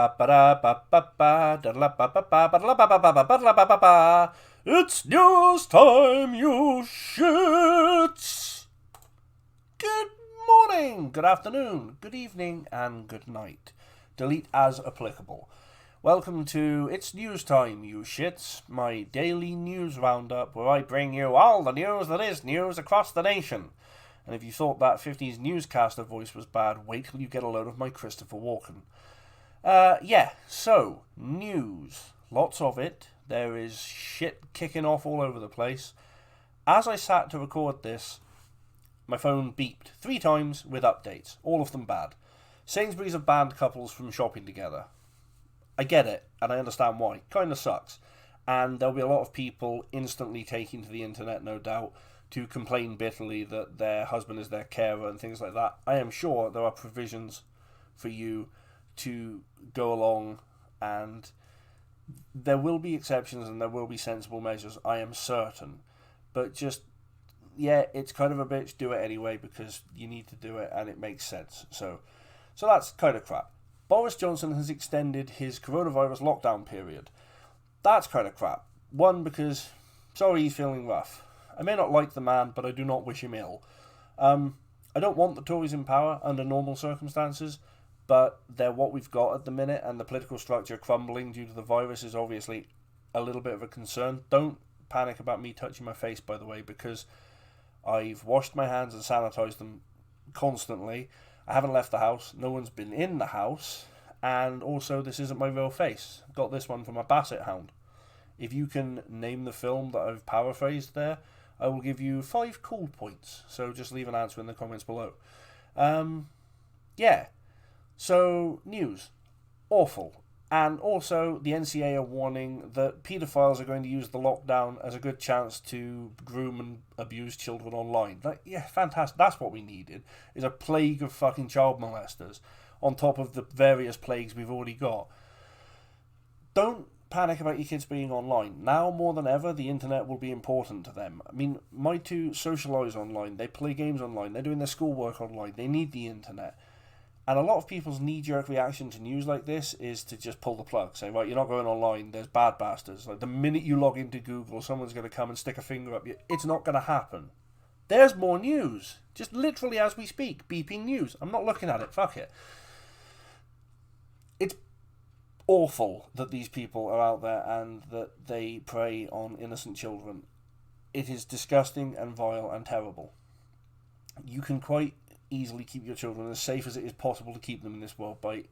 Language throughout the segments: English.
It's news time, you shits! Good morning, good afternoon, good evening, and good night. Delete as applicable. Welcome to It's News Time, you shits, my daily news roundup where I bring you all the news that is news across the nation. And if you thought that 50s newscaster voice was bad, wait till you get a load of my Christopher Walken. So, news. Lots of it. There is shit kicking off all over the place. As I sat to record this, my phone beeped 3 times with updates, all of them bad. Sainsbury's have banned couples from shopping together. I get it, and I understand why. Kinda sucks. And there'll be a lot of people instantly taking to the internet, no doubt, to complain bitterly that their husband is their carer and things like that. I am sure there are provisions for you to go along, and there will be exceptions and there will be sensible measures, I am certain. But just, it's kind of a bitch, do it anyway because you need to do it and it makes sense. So that's kind of crap. Boris Johnson has extended his coronavirus lockdown period. That's kind of crap. One, because, sorry, he's feeling rough. I may not like the man, but I do not wish him ill. I don't want the Tories in power under normal circumstances, but they're what we've got at the minute, and the political structure crumbling due to the virus is obviously a little bit of a concern. Don't panic about me touching my face, by the way, because I've washed my hands and sanitized them constantly. I haven't left the house. No one's been in the house. And also, this isn't my real face. I got this one from a basset hound. If you can name the film that I've paraphrased there, I will give you 5 cool points. So just leave an answer in the comments below. So, news. Awful. And also, the NCA are warning that paedophiles are going to use the lockdown as a good chance to groom and abuse children online. Fantastic. That's what we needed, is a plague of fucking child molesters on top of the various plagues we've already got. Don't panic about your kids being online. Now more than ever, the internet will be important to them. I mean, my 2 socialise online, they play games online, they're doing their schoolwork online, they need the internet. And a lot of people's knee-jerk reaction to news like this is to just pull the plug, say, right, you're not going online, there's bad bastards. Like, the minute you log into Google, someone's going to come and stick a finger up you. It's not going to happen. There's more news. Just literally as we speak, beeping news. I'm not looking at it, fuck it. It's awful that these people are out there and that they prey on innocent children. It is disgusting and vile and terrible. You can quite easily keep your children as safe as it is possible to keep them in this world by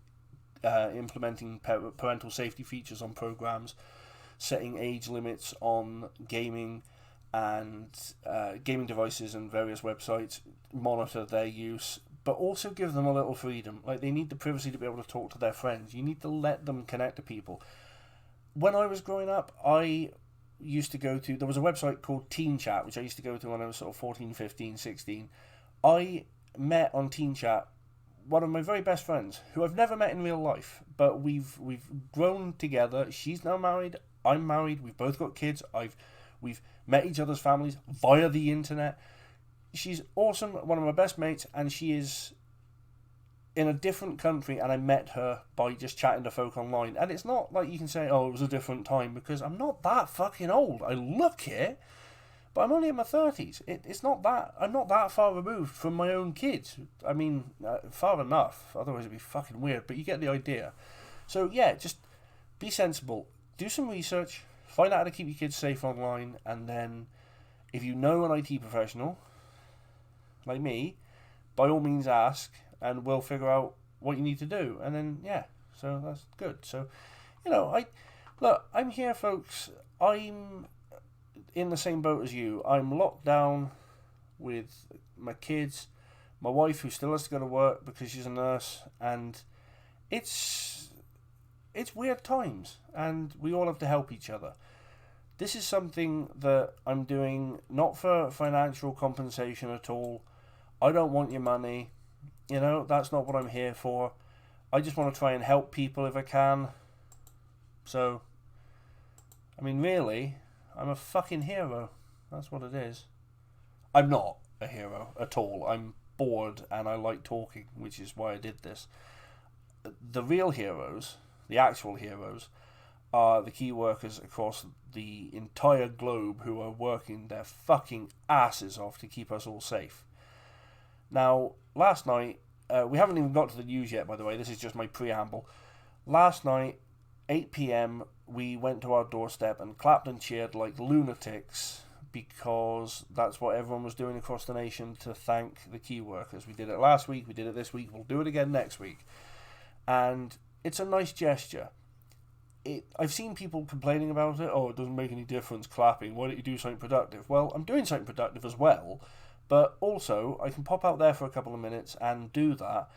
implementing parental safety features on programs, setting age limits on gaming and gaming devices and various websites, monitor their use, but also give them a little freedom. Like, they need the privacy to be able to talk to their friends. You need to let them connect to people. When I was growing up, I used to go to, there was a website called Teen Chat, which I used to go to when I was sort of 14, 15, 16. I met on Teen Chat one of my very best friends, who I've never met in real life, but we've grown together. She's now married, I'm married, we've both got kids, we've met each other's families via the internet. She's awesome, one of my best mates, and she is in a different country, and I met her by just chatting to folk online. And it's not like you can say, oh, it was a different time, because I'm not that fucking old. I look it, but I'm only in my 30s. I'm not that far removed from my own kids. I mean, far enough, otherwise it'd be fucking weird, but you get the idea. So just be sensible, do some research, find out how to keep your kids safe online, and then if you know an IT professional like me, by all means ask, and we'll figure out what you need to do. And then, so that's good. So, I'm here, folks. I'm in the same boat as you. I'm locked down with my kids, my wife, who still has to go to work because she's a nurse, and it's weird times, and we all have to help each other. This is something that I'm doing not for financial compensation at all. I don't want your money. That's not what I'm here for. I just want to try and help people if I can. So, I mean, really, I'm a fucking hero. That's what it is. I'm not a hero at all. I'm bored and I like talking, which is why I did this. The real heroes, the actual heroes, are the key workers across the entire globe who are working their fucking asses off to keep us all safe. Now, last night, we haven't even got to the news yet, by the way, this is just my preamble. Last night, 8 p.m, we went to our doorstep and clapped and cheered like lunatics, because that's what everyone was doing across the nation to thank the key workers. We did it last week, we did it this week, we'll do it again next week. And it's a nice gesture. I've seen people complaining about it. Oh, it doesn't make any difference clapping. Why don't you do something productive? Well, I'm doing something productive as well, but also I can pop out there for a couple of minutes and do that,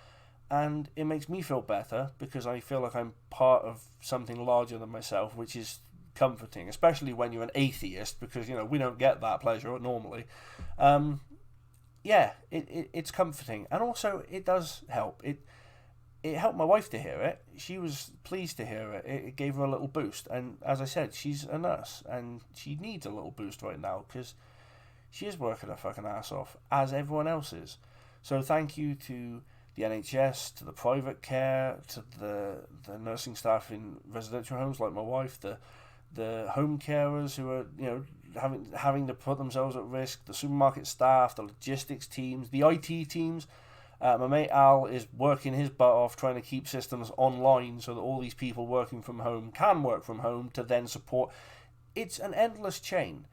and it makes me feel better because I feel like I'm part of something larger than myself, which is comforting, especially when you're an atheist, because we don't get that pleasure normally. It's comforting, and also it does help. It helped my wife to hear it. She was pleased to hear it. It gave her a little boost. And as I said, she's a nurse and she needs a little boost right now because she is working her fucking ass off, as everyone else is. So thank you to the NHS, to the private care, to the nursing staff in residential homes like my wife, the home carers who are having to put themselves at risk, the supermarket staff, the logistics teams, the IT teams. My mate Al is working his butt off trying to keep systems online so that all these people working from home can work from home to then support. It's an endless chain.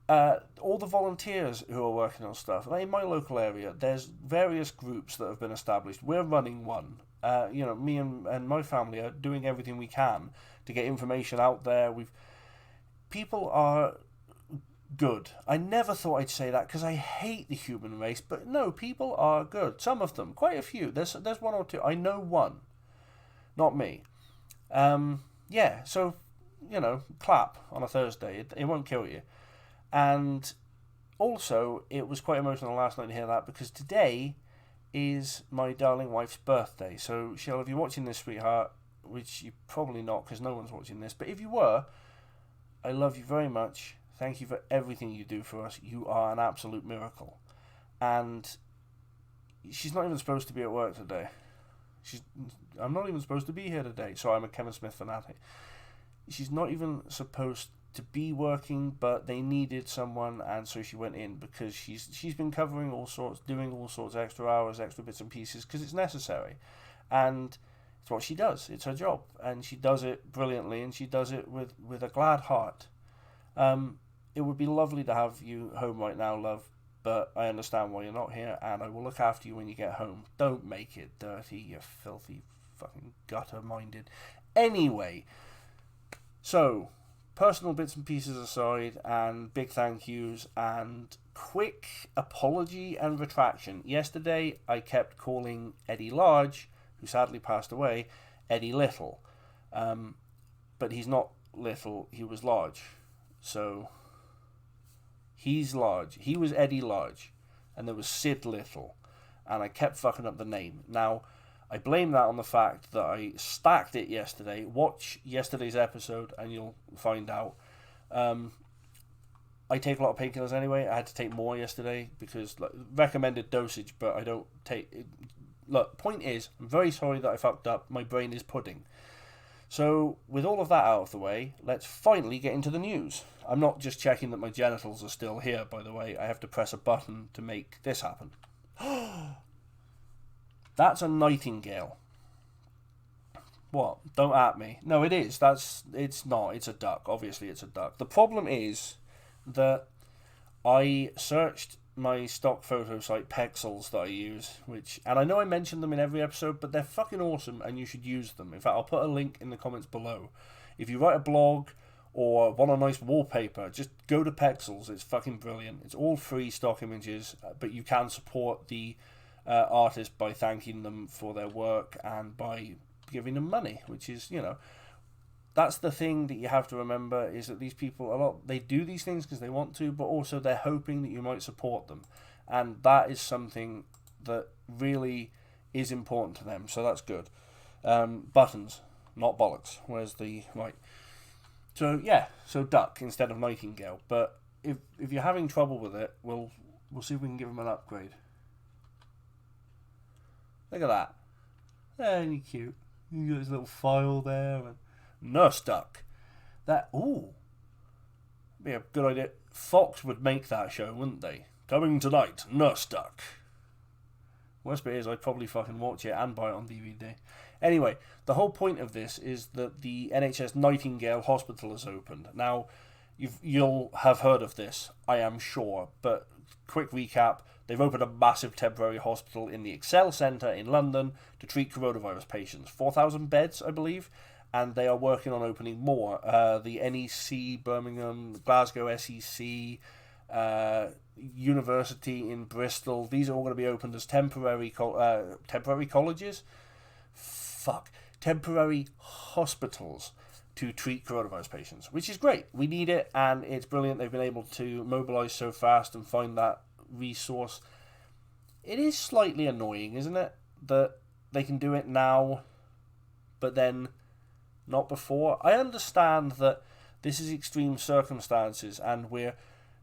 All the volunteers who are working on stuff. In my local area, there's various groups that have been established. We're running one. Me and my family are doing everything we can to get information out there. People are good. I never thought I'd say that because I hate the human race, but no, people are good. Some of them, quite a few. There's one or two. I know one, not me. So clap on a Thursday. It won't kill you. And also, it was quite emotional last night to hear that because today is my darling wife's birthday. So Shell, if you're watching this, sweetheart, which you're probably not because no one's watching this, but if you were, I love you very much. Thank you for everything you do for us. You are an absolute miracle. And she's not even supposed to be at work today. I'm not even supposed to be here today. Sorry, I'm a Kevin Smith fanatic. She's not even supposed to be working, but they needed someone, and so she went in because she's been covering all sorts, doing all sorts of extra hours, extra bits and pieces, because it's necessary. And it's what she does. It's her job. And she does it brilliantly, and she does it with a glad heart. It would be lovely to have you home right now, love, but I understand why you're not here, and I will look after you when you get home. Don't make it dirty, you filthy fucking gutter-minded. Anyway, so, personal bits and pieces aside, and big thank yous, and quick apology and retraction. Yesterday, I kept calling Eddie Large, who sadly passed away, Eddie Little. But he's not little, he was large. So, he's large. He was Eddie Large, and there was Sid Little, and I kept fucking up the name. Now, I blame that on the fact that I stacked it yesterday. Watch yesterday's episode, and you'll find out. I take a lot of painkillers anyway. I had to take more yesterday because recommended dosage, but I don't take it. Look, point is, I'm very sorry that I fucked up. My brain is pudding. So, with all of that out of the way, let's finally get into the news. I'm not just checking that my genitals are still here, by the way. I have to press a button to make this happen. That's a nightingale. What? Don't at me. No, it is. It's not. It's a duck. Obviously, it's a duck. The problem is that I searched my stock photo site Pexels that I use, and I know I mention them in every episode, but they're fucking awesome and you should use them. In fact, I'll put a link in the comments below. If you write a blog or want a nice wallpaper, just go to Pexels. It's fucking brilliant. It's all free stock images, but you can support the artist by thanking them for their work and by giving them money, which is, that's the thing that you have to remember, is that these people, they do these things because they want to, but also they're hoping that you might support them. And that is something that really is important to them, so that's good. Buttons, not bollocks. Where's the... Right. So, yeah, so duck instead of nightingale. But if you're having trouble with it, we'll see if we can give them an upgrade. Look at that. Ain't he cute? You got his little file there. And nurse duck. That, ooh. Be a good idea. Fox would make that show, wouldn't they? Coming tonight, Nurse Duck. Worst bit is I'd probably fucking watch it and buy it on DVD. Anyway, the whole point of this is that the NHS Nightingale Hospital has opened. Now, you'll have heard of this, I am sure, but quick recap, they've opened a massive temporary hospital in the Excel Centre in London to treat coronavirus patients. 4,000 beds, I believe, and they are working on opening more. The NEC, Birmingham, Glasgow SEC, University in Bristol, these are all going to be opened as temporary colleges? Temporary hospitals to treat coronavirus patients, which is great. We need it, and it's brilliant they've been able to mobilise so fast and find that resource. It is slightly annoying, isn't it, that they can do it now, but then not before? I understand that this is extreme circumstances, and we're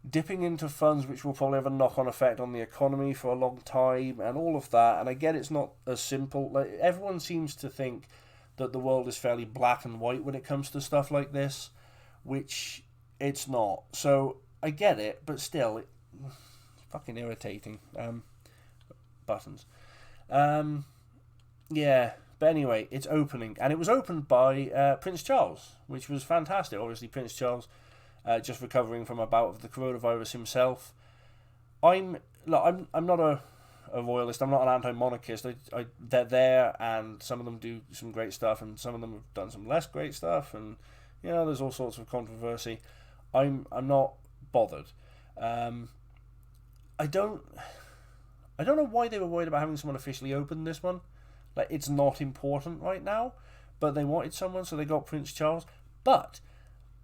dipping into funds which will probably have a knock-on effect on the economy for a long time, and all of that, and I get it's not as simple. Like, everyone seems to think that the world is fairly black and white when it comes to stuff like this, which it's not. So I get it, but still, it's fucking irritating. Buttons. Yeah, but anyway, it's opening, and it was opened by Prince Charles, which was fantastic. Obviously, Prince Charles just recovering from a bout of the coronavirus himself. I'm not a royalist. I'm not an anti-monarchist. They're there, and some of them do some great stuff, and some of them have done some less great stuff, and there's all sorts of controversy. I'm not bothered. I don't know why they were worried about having someone officially open this one. Like, it's not important right now, but they wanted someone, so they got Prince Charles. But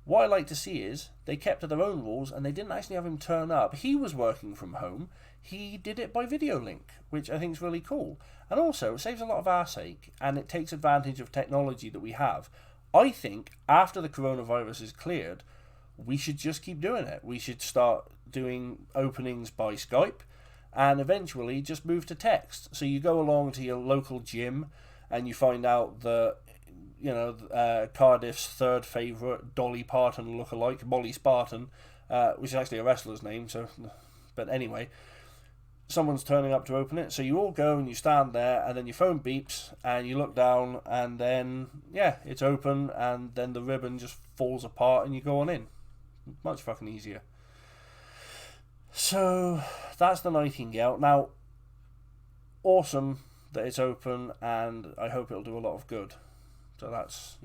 what I like to see is they kept to their own rules, and they didn't actually have him turn up. He was working from home. He did it by video link, which I think is really cool. And also, it saves a lot of arseache, and it takes advantage of technology that we have. I think after the coronavirus is cleared, we should just keep doing it. We should start doing openings by Skype, and eventually just move to text. So you go along to your local gym, and you find out that Cardiff's third favourite Dolly Parton lookalike, Molly Spartan, which is actually a wrestler's name. But anyway, someone's turning up to open it. So you all go and you stand there, and then your phone beeps, and you look down, and then it's open, and then the ribbon just falls apart, and you go on in. Much fucking easier. So that's the Nightingale. Now, awesome that it's open, and I hope it'll do a lot of good. So that's,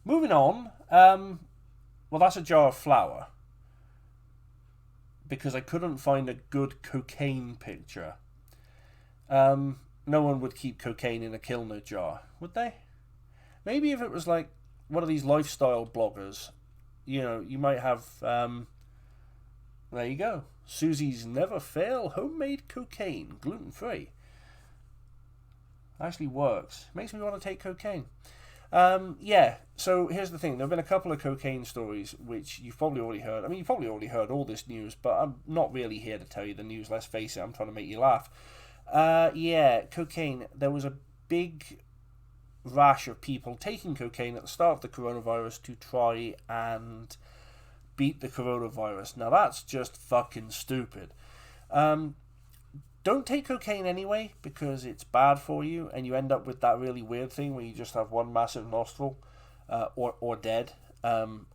Moving on, well, that's a jar of flour, because I couldn't find a good cocaine picture. No one would keep cocaine in a Kilner jar, would they? Maybe if it was like one of these lifestyle bloggers, you might have, there you go. Susie's Never Fail Homemade Cocaine, gluten-free. Actually works. Makes me want to take cocaine. So here's the thing. There have been a couple of cocaine stories which you've probably already heard. I mean, you've probably already heard all this news, but I'm not really here to tell you the news. Let's face it, I'm trying to make you laugh. Cocaine. There was a big rash of people taking cocaine at the start of the coronavirus to try and beat the coronavirus. Now that's just fucking stupid. Don't take cocaine anyway, because it's bad for you, and you end up with that really weird thing where you just have one massive nostril, or dead,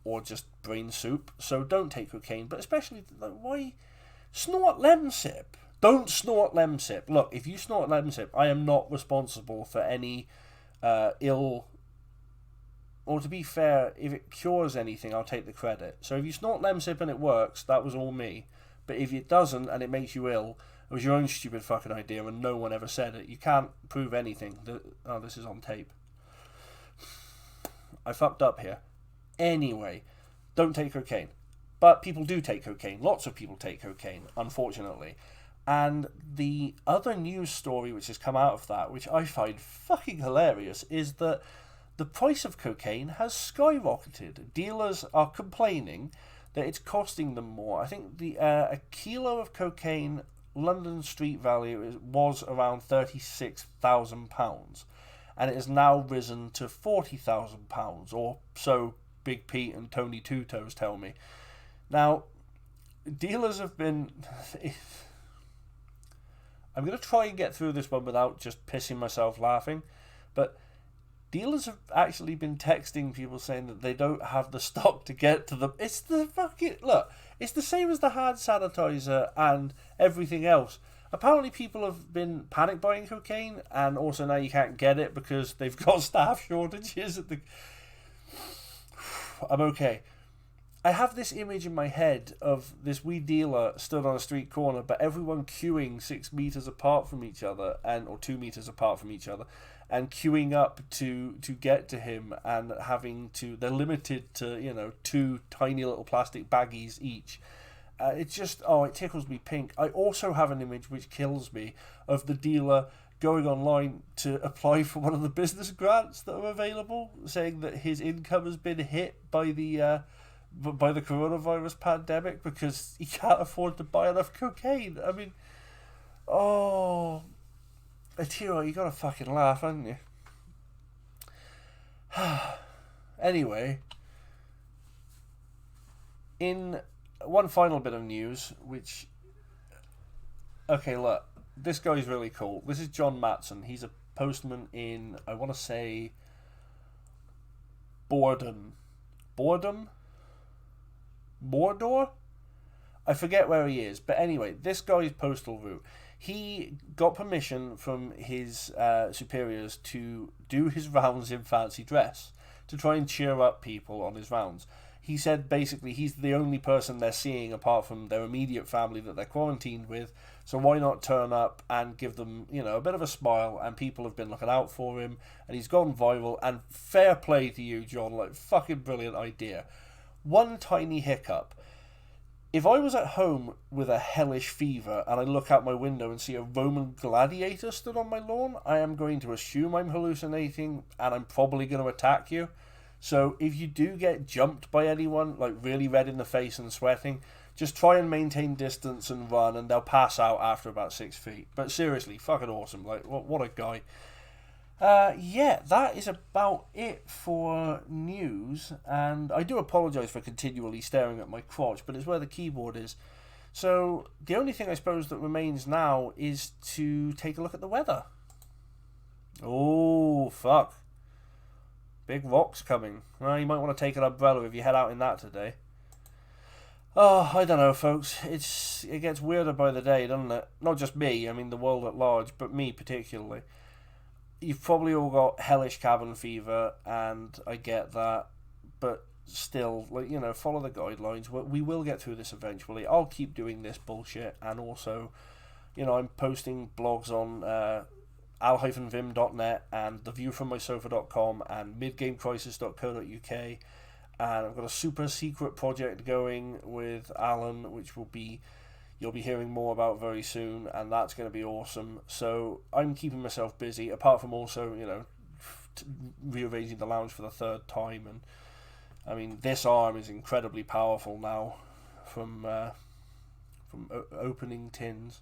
or just brain soup. So don't take cocaine, but especially, why snort Lemsip? Don't snort Lemsip. Look, if you snort Lemsip, I am not responsible for any ill. Or to be fair, if it cures anything, I'll take the credit. So if you snort Lemsip and it works, that was all me. But if it doesn't and it makes you ill, it was your own stupid fucking idea and no one ever said it. You can't prove anything. This is on tape. I fucked up here. Anyway, don't take cocaine. But people do take cocaine. Lots of people take cocaine, unfortunately. And the other news story which has come out of that, which I find fucking hilarious, is that the price of cocaine has skyrocketed. Dealers are complaining that it's costing them more. I think a kilo of cocaine London street value was around £36,000, and it has now risen to £40,000, or so Big Pete and Tony Two Toes tell me. Now, dealers have been... I'm going to try and get through this one without just pissing myself laughing, but dealers have actually been texting people saying that they don't have the stock to get to them. It's the fucking... Look, it's the same as the hand sanitizer and everything else. Apparently people have been panic buying cocaine, and also now you can't get it because they've got staff shortages at the... I'm okay. I have this image in my head of this weed dealer stood on a street corner, but everyone queuing 6 meters apart from each other, or 2 meters apart from each other, and queuing up to get to him, and having to... They're limited to, 2 tiny little plastic baggies each. It tickles me pink. I also have an image which kills me of the dealer going online to apply for one of the business grants that are available, saying that his income has been hit by the coronavirus pandemic because he can't afford to buy enough cocaine. I mean, Atiro, you gotta fucking laugh, haven't you? Anyway, in one final bit of news, which... Okay, look, this guy's really cool. This is John Matson. He's a postman in, I want to say, Mordor? I forget where he is, but anyway, this guy's postal route. He got permission from his superiors to do his rounds in fancy dress, to try and cheer up people on his rounds. He said basically he's the only person they're seeing apart from their immediate family that they're quarantined with, so why not turn up and give them, a bit of a smile, and people have been looking out for him, and he's gone viral, and fair play to you, John, fucking brilliant idea. One tiny hiccup. If I was at home with a hellish fever and I look out my window and see a Roman gladiator stood on my lawn, I am going to assume I'm hallucinating and I'm probably going to attack you. So if you do get jumped by anyone, really red in the face and sweating, just try and maintain distance and run, and they'll pass out after about 6 feet. But seriously, fucking awesome. What a guy. That is about it for news, and I do apologise for continually staring at my crotch, but it's where the keyboard is. So the only thing I suppose that remains now is to take a look at the weather. Oh, fuck. Big rocks coming. Well, you might want to take an umbrella if you head out in that today. Oh, I don't know, folks. It gets weirder by the day, doesn't it? Not just me, I mean the world at large, but me particularly. You've probably all got hellish cabin fever, and I get that, but still, follow the guidelines. We will get through this eventually. I'll keep doing this bullshit, and also, I'm posting blogs on al-vim.net and theviewfrommysofa.com and midgamecrisis.co.uk, and I've got a super secret project going with Alan, which you'll be hearing more about very soon, and that's going to be awesome. So I'm keeping myself busy, apart from also, rearranging the lounge for the 3rd time. And I mean, this arm is incredibly powerful now from opening tins.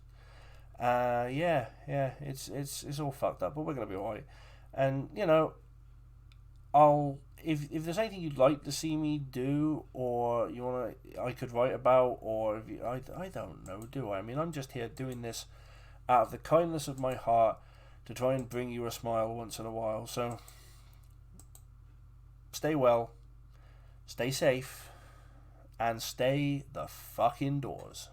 It's all fucked up, but we're going to be alright. And, if there's anything you'd like to see me do, or I could write about, or I don't know, do I? I mean, I'm just here doing this out of the kindness of my heart to try and bring you a smile once in a while. So stay well, stay safe, and stay the fuck indoors.